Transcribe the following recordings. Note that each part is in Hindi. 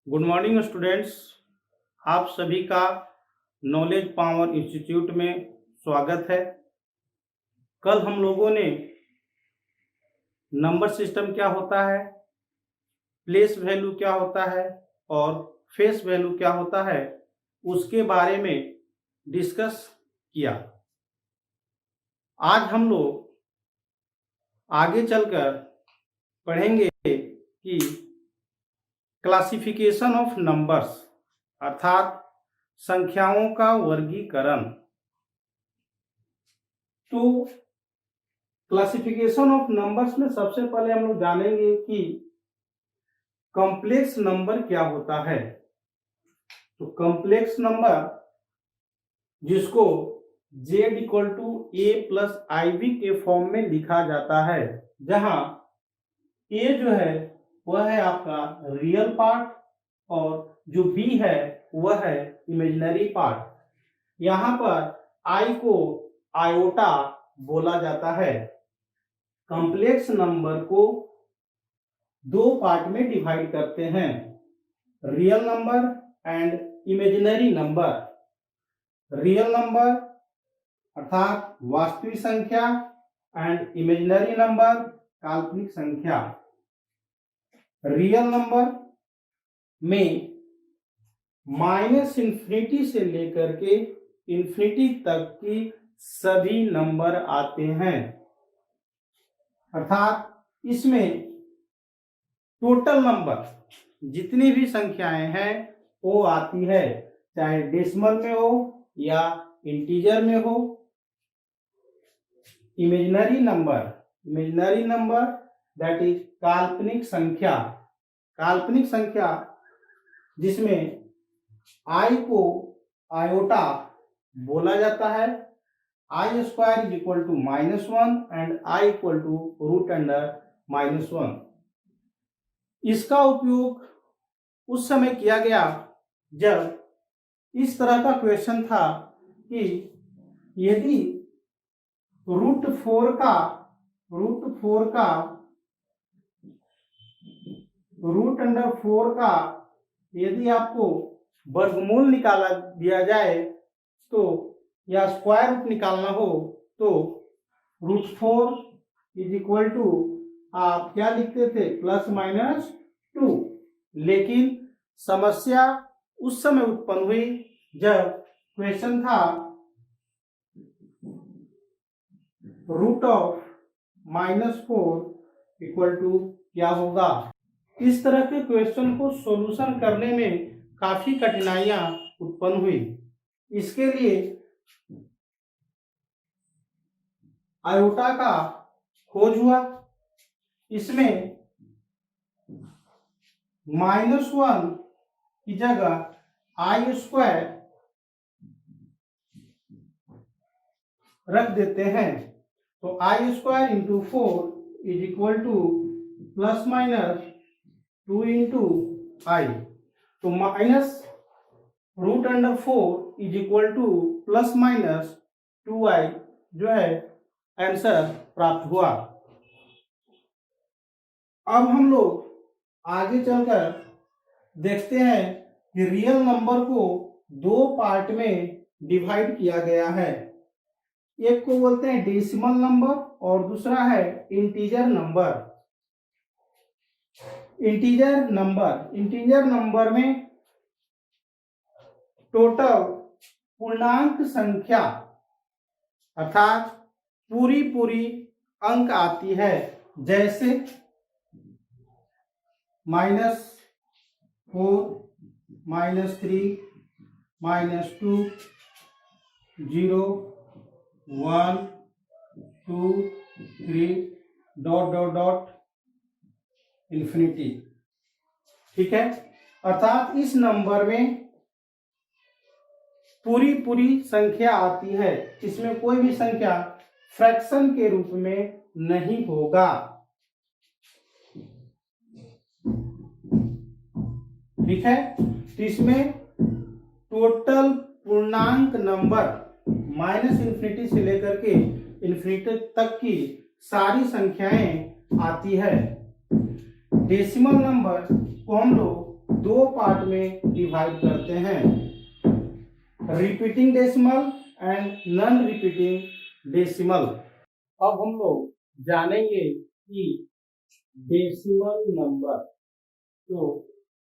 Good morning students. आप सभी का नॉलेज पावर इंस्टीट्यूट में स्वागत है। कल हम लोगों ने नंबर सिस्टम क्या होता है, प्लेस वैल्यू क्या होता है और फेस वैल्यू क्या होता है उसके बारे में डिस्कस किया। आज हम लोग आगे चलकर पढ़ेंगे कि क्लासिफिकेशन ऑफ नंबर्स अर्थात संख्याओं का वर्गीकरण। तो क्लासिफिकेशन ऑफ नंबर्स में सबसे पहले हम लोग जानेंगे कि कॉम्प्लेक्स नंबर क्या होता है। तो कॉम्प्लेक्स नंबर जिसको z = a + iv के फॉर्म में लिखा जाता है, जहां a जो है वह है आपका रियल पार्ट और जो b है वह है इमेजिनरी पार्ट। यहाँ पर i को आयोटा बोला जाता है। कॉम्प्लेक्स नंबर को दो पार्ट में डिवाइड करते हैं, real number and imaginary number. Real number अर्थात वास्तविक संख्या एंड इमेजिनरी नंबर काल्पनिक संख्या। रियल नंबर में -∞ से लेकर के इंफिनिटी तक की सभी नंबर आते हैं, अर्थात इसमें टोटल नंबर जितनी भी संख्याएं हैं वो आती है, चाहे डेसिमल में हो या इंटीजर में हो। इमेजिनरी नंबर दैट इज काल्पनिक संख्या। काल्पनिक संख्या जिसमें i को आयोटा बोला जाता है। I² = -1 and I √ -1। इसका उपयोग उस समय किया गया जब इस तरह का क्वेश्चन था कि यदि √4 का यदि आपको वर्गमूल निकाला दिया जाए तो या स्क्वायर रूट निकालना हो तो √4 = आप क्या लिखते थे, ±2। लेकिन समस्या उस समय उत्पन्न हुई जब क्वेश्चन था √4 क्या होगा। इस तरह के क्वेश्चन को सॉल्यूशन करने में काफी कठिनाइयां उत्पन्न हुई। इसके लिए आयोटा का खोज हुआ। इसमें -1 की जगह I² रख देते हैं, तो I² × 4 = ±2 × I। तो -√4 = ±2i जो है आंसर प्राप्त हुआ। अब हम लोग आगे चलकर देखते हैं कि रियल नंबर को दो पार्ट में डिवाइड किया गया है। एक को बोलते हैं डेसिमल नंबर और दूसरा है इंटीजर नंबर। इंटीजर नंबर में टोटल पूर्णांक संख्या अर्थात पूरी अंक आती है, जैसे -4 -3 -2 0 1 2 3 ... इंफिनिटी। ठीक है, अर्थात इस नंबर में पूरी संख्या आती है, इसमें कोई भी संख्या फ्रैक्शन के रूप में नहीं होगा। ठीक है, तो इसमें टोटल पूर्णांक नंबर -∞ से लेकर के इंफिनिटी तक की सारी संख्याएं आती है। डेसिमल नंबर को हम लोग दो पार्ट में डिवाइड करते हैं, repeating decimal and non repeating decimal. अब हम लोग जानेंगे कि डेसिमल नंबर, तो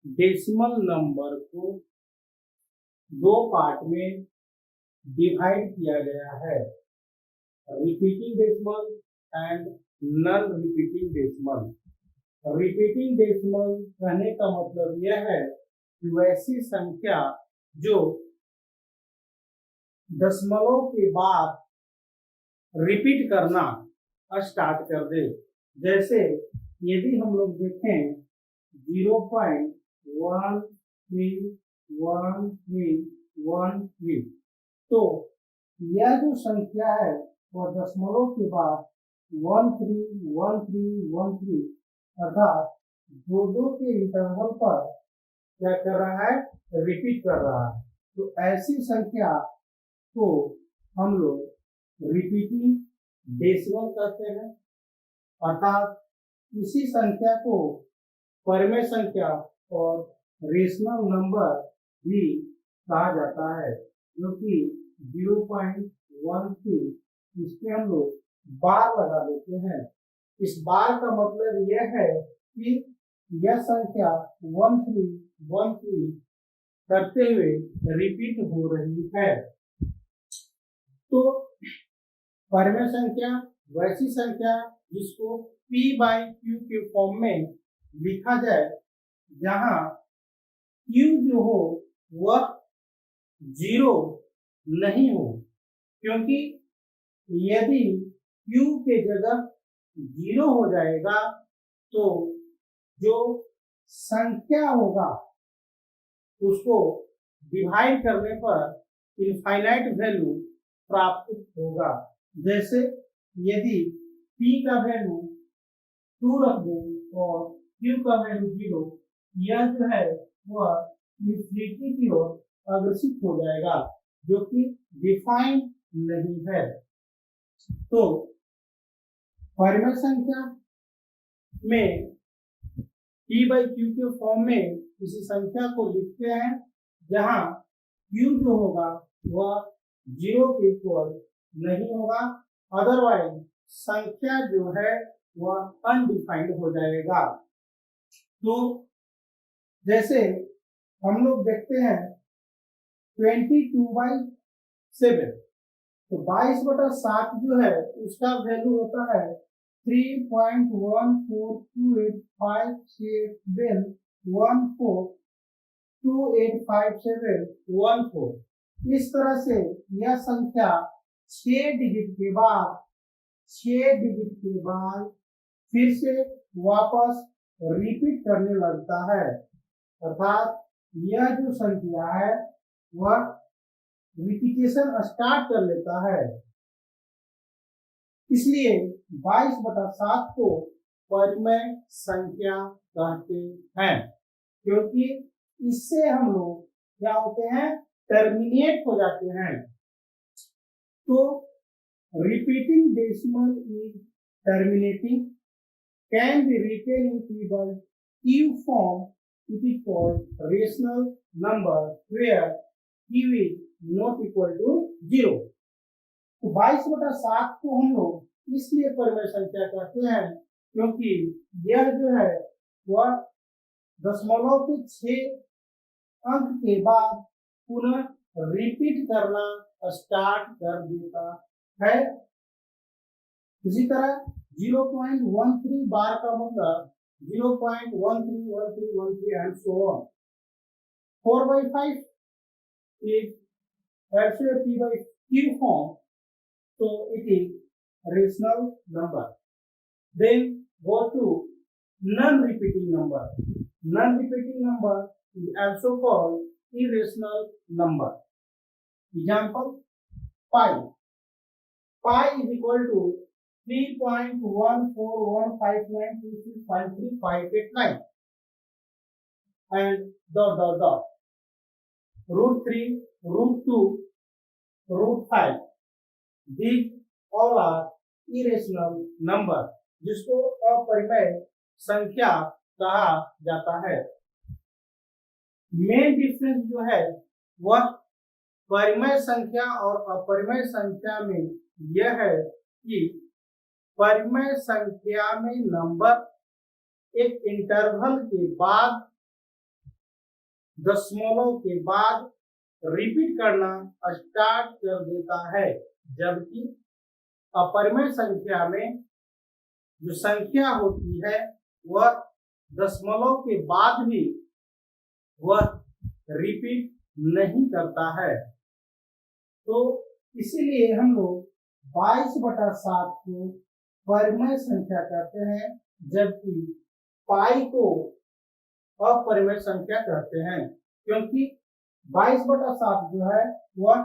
डेसिमल नंबर को दो पार्ट में डिवाइड किया गया है, repeating decimal and non repeating decimal. Repeating decimal कहने का मतलब यह है कि वैसी संख्या जो दशमलव के बाद रिपीट करना स्टार्ट कर दे। जैसे यदि हम लोग देखें 0.131313, तो यह जो संख्या है वह दशमलव के बाद 131313 अर्थात दो के इंटरवल पर क्या कर रहा है, रिपीट कर रहा है। तो ऐसी संख्या को हम लोग रिपीटिंग डेसिमल कहते हैं, अर्थात इसी संख्या को परिमेय संख्या और रेशनल नंबर भी कहा जाता है, जो कि 0.13 इस पे हम लोग बार लगा देते हैं। इस बार का मतलब यह है कि यह संख्या 1313 करते हुए रिपीट हो रही है। तो परिमेय संख्या वैसी संख्या जिसको P by Q के फॉर्म में लिखा जाए, जहां Q जो हो वह 0 नहीं हो, क्योंकि यदि Q के जगह 0 हो जाएगा तो जो संख्या होगा उसको डिवाइड करने पर इनफाइनाइट वैल्यू प्राप्त होगा। जैसे यदि P का वैल्यू 2 रख दें और Q का वैल्यू 0, यह जो है वह इंफिनिटी की ओर अग्रसित हो जाएगा, जो कि डिफाइन नहीं है। तो परिमेय संख्या में P by Q के फॉर्म में किसी संख्या को लिखते हैं जहां Q जो होगा वह 0 के इक्वल नहीं होगा, अदरवाइज संख्या जो है वह अनडिफाइंड हो जाएगा। तो जैसे हम लोग देखते हैं 22/7, तो 22/7 जो है उसका वैल्यू होता है 3.142857142857114। इस तरह से यह संख्या 6 डिजिट के बाद फिर से वापस रिपीट करने लगता है, अर्थात यह जो संख्या है वह रिपीटेशन स्टार्ट कर लेता है। इसलिए 22/7 को परिमेय संख्या कहते हैं, क्योंकि इससे हम लोग क्या होते हैं, टर्मिनेट हो जाते हैं। तो repeating decimal is terminating, can be written in P by Q form. It is called rational number where Q is not equal to 0. तो 22/7 को हम लोग इसलिए परिमेय संख्या कहते हैं क्योंकि यह जो है वह दशमलव के 6 अंक के बाद पुनः रिपीट करना स्टार्ट कर देता है। इसी तरह 0.13 बार का मतलब 0.131313 and so on. 4/5 is also a P by Q form, so it is rational number. Then go to non-repeating number. Non-repeating number is also called irrational number. Example, pi. Pi is equal to 3.14159265358 and ... √3, √2, √5. These all are irrational number, जिसको अपरिमेय संख्या कहा जाता है। मेन डिफरेंस जो है वह परिमेय संख्या और अपरिमेय संख्या में यह है कि परिमेय संख्या में नंबर एक इंटरवल के बाद दशमलव के बाद रिपीट करना स्टार्ट कर देता है, जबकि अपरिमेय संख्या में जो संख्या होती है वह दशमलव के बाद भी वह रिपीट नहीं करता है। तो इसीलिए हम लोग 22/7 को परिमेय संख्या कहते हैं, जबकि पाई को अपरिमेय संख्या कहते हैं, क्योंकि 22/7 जो है वह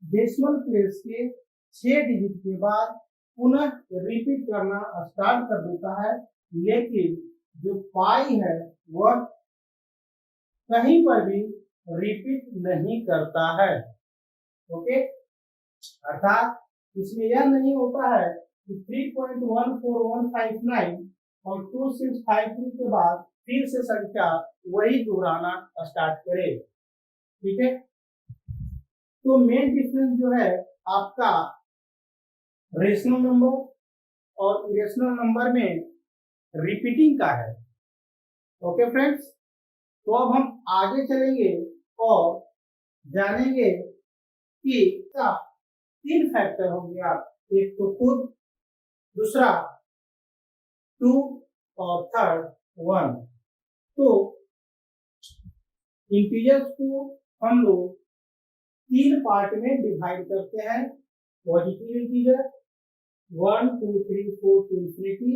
डेसिमल प्लेस के 6 डिजिट के बाद पुनः रिपीट करना स्टार्ट कर देता है, लेकिन जो पाई है वह कहीं पर भी रिपीट नहीं करता है। ओके, अर्थात इसमें यह नहीं होता है कि 3.14159 और 2653 के बाद फिर से संख्या वही दोहराना स्टार्ट करे। ठीक है, तो मेन डिफरेंस जो है आपका रेशनल नंबर और इरेशनल नंबर में रिपीटिंग का है। ओके फ्रेंड्स, तो अब हम आगे चलेंगे और जानेंगे कि इसका 3 फैक्टर हो गया, एक तो खुद, दूसरा 2 और थर्ड 1। तो इंटीजर्स को हम लोग 3 पार्ट में डिवाइड करते हैं। पॉजिटिव इंटीजर 1 2 3 4 टू इंफिनिटी,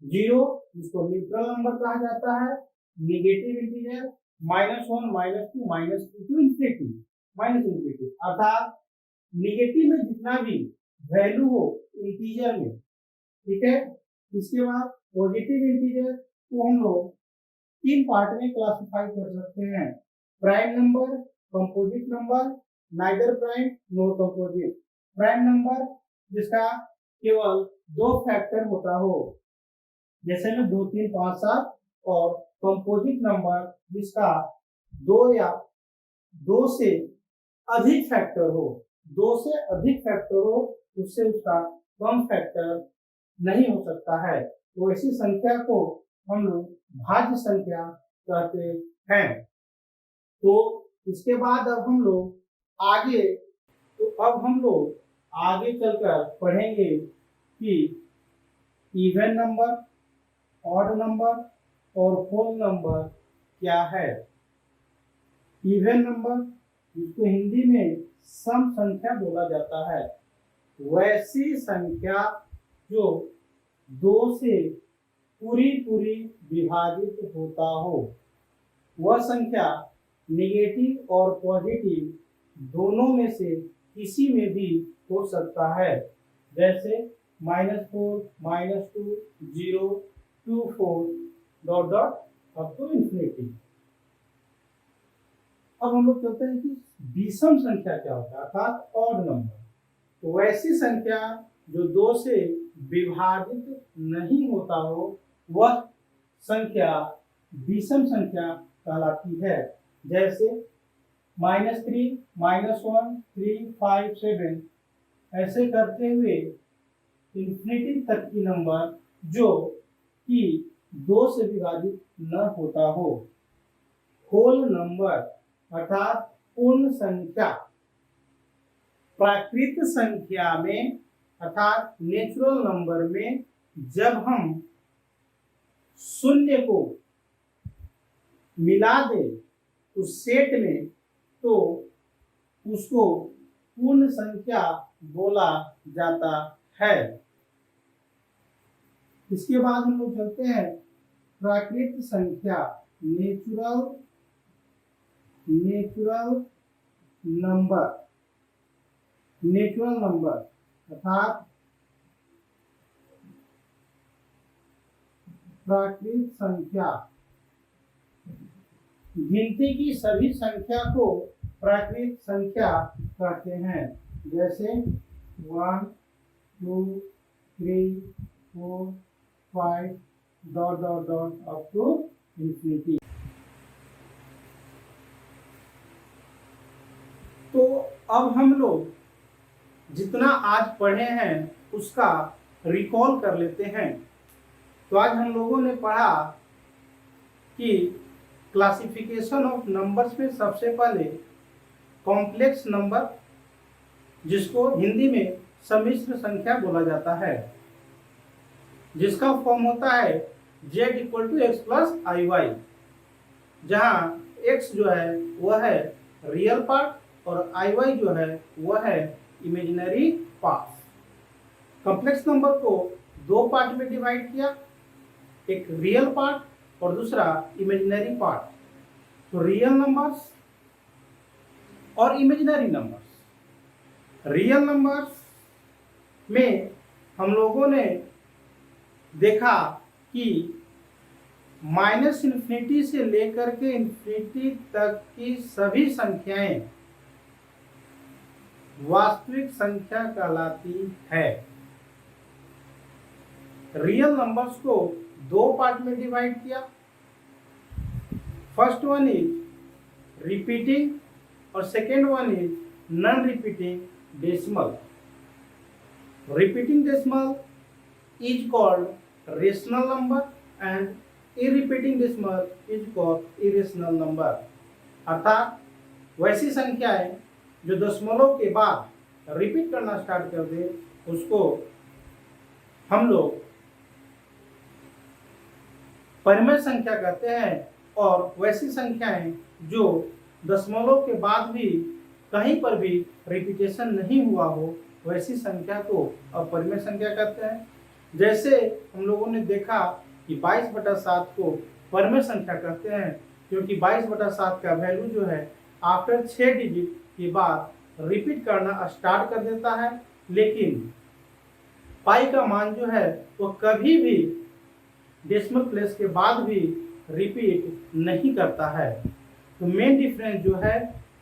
0 जिसको न्यूट्रल नंबर कहा जाता है, negative integer -1 -2 -3 to infinity -infinity, अर्थात नेगेटिव में जितना भी वैल्यू हो इंटीजर में। ठीक है, इसके बाद पॉजिटिव इंटीजर को हम लोग 3 पार्ट में क्लासिफाई कर सकते हैं, prime number, composite number, neither prime no composite. Prime number जिसका केवल 2 फैक्टर होता हो, जैसे में 2 3 5 7, और कंपोजिट नंबर जिसका 2 या 2 से अधिक फैक्टर हो, 2 से अधिक फैक्टर हो, उससे उसका कम फैक्टर नहीं हो सकता है। तो ऐसी संख्या को हम लोग भाज्य संख्या कहते हैं। तो इसके बाद अब हम लोग आगे चलकर पढ़ेंगे कि इवन नंबर, ऑड नंबर और होल नंबर क्या है। इवन नंबर जिसको हिंदी में सम संख्या बोला जाता है, वैसी संख्या जो 2 से पूरी विभाजित होता हो। वह संख्या नेगेटिव और पॉजिटिव दोनों में से किसी में भी हो सकता है, जैसे -4 -2 0 2 4 dot dot up to infinity. अब हम लोग कहते हैं कि विषम संख्या क्या होता है, अर्थात ऑड नंबर। तो वैसी संख्या जो 2 से विभाजित नहीं होता हो, वह संख्या विषम संख्या कहलाती है। जैसे -3 -1 3 5 7 ऐसे करते हुए इंफिनिटी तक की नंबर जो कि 2 से विभाजित न होता हो। होल नंबर अर्थात पूर्ण संख्या। प्राकृत संख्या में अर्थात नेचुरल नंबर में जब हम शून्य को मिला दे उस सेट में, तो उसको पूर्ण संख्या बोला जाता है। इसके बाद हम लोग चलते हैं प्राकृत संख्या, नेचुरल नंबर अर्थात प्राकृत संख्या। गिनती की सभी संख्या को प्राकृत संख्या कहते हैं, जैसे 1 2 3 4 5 dot dot dot up to infinity. अब हम लोग जितना आज पढ़े हैं उसका रिकॉल कर लेते हैं। तो आज हम लोगों ने पढ़ा कि क्लासिफिकेशन ऑफ नंबर्स में सबसे पहले कॉम्प्लेक्स नंबर, जिसको हिंदी में सम्मिश्र संख्या बोला जाता है, जिसका फॉर्म होता है z = x + iy, जहाँ x जो है वह है रियल पार्ट और iy जो है वह है इमेजिनरी पार्ट। कॉम्प्लेक्स नंबर को दो पार्ट में डिवाइड किया, एक रियल पार्ट और दूसरा इमेजिनरी पार्ट। तो रियल नंबर्स और इमेजिनरी नंबर्स। रियल नंबर्स में हम लोगों ने देखा कि -∞ से लेकर के इन्फिनिटी तक की सभी संख्याएं वास्तविक संख्या कहलाती है। रियल नंबर्स को दो पार्ट में डिवाइड किया। फर्स्ट वन इज रिपीटिंग और second one is non repeating decimal. Repeating decimal is called rational number and irrepeating decimal is called irrational number. अर्थात वैसी संख्याएं जो दशमलव के बाद रिपीट करना स्टार्ट कर दे उसको हम लोग परिमेय संख्या कहते हैं, और वैसी संख्याएं जो दशमलव के बाद भी कहीं पर भी रिपीटेशन नहीं हुआ हो वैसी संख्या को अपरिमेय संख्या कहते हैं। जैसे हम लोगों ने देखा कि 22/7 को परिमेय संख्या कहते हैं, क्योंकि 22/7 का वैल्यू जो है आफ्टर 6 डिजिट के बाद रिपीट करना स्टार्ट कर देता है, लेकिन पाई का मान जो है वो कभी भी डेसिमल प्लेस के बाद भी रिपीट नहीं करता है। तो मेन डिफरेंस जो है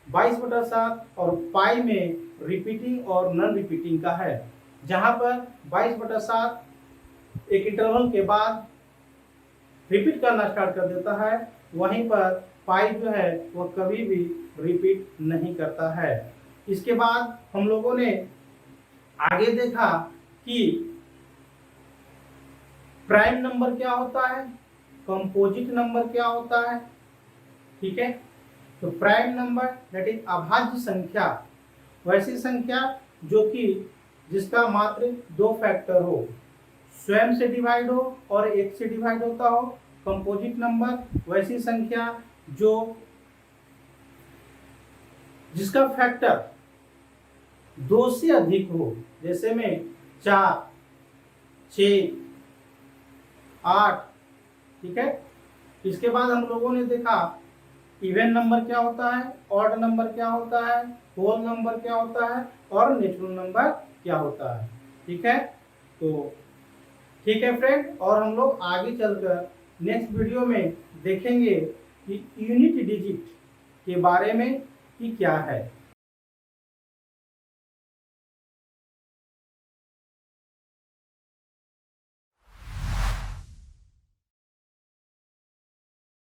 22/7 और पाई में रिपीटिंग और नॉन रिपीटिंग का है। जहां पर 22/7 एक इंटरवल के बाद रिपीट करना स्टार्ट कर देता है, वहीं पर पाई जो है वह कभी भी रिपीट नहीं करता है। इसके बाद हम लोगों ने आगे देखा कि प्राइम नंबर क्या होता है, कंपोजिट नंबर क्या होता है। ठीक है, तो प्राइम नंबर दैट इज अभाज्य संख्या, वैसी संख्या जो कि जिसका मात्र दो फैक्टर हो, स्वयं से डिवाइड हो और एक से डिवाइड होता हो। कंपोजिट नंबर वैसी संख्या जो जिसका फैक्टर दो से अधिक हो, जैसे में 4, 6, 8। ठीक है, इसके बाद हम लोगों ने देखा इवन नंबर क्या होता है, ऑड नंबर क्या होता है, होल नंबर क्या होता है और नेचुरल नंबर क्या होता है। ठीक है, तो ठीक है फ्रेंड, और हम लोग आगे चलकर नेक्स्ट वीडियो में देखेंगे कि यूनिट डिजिट के बारे में कि क्या है।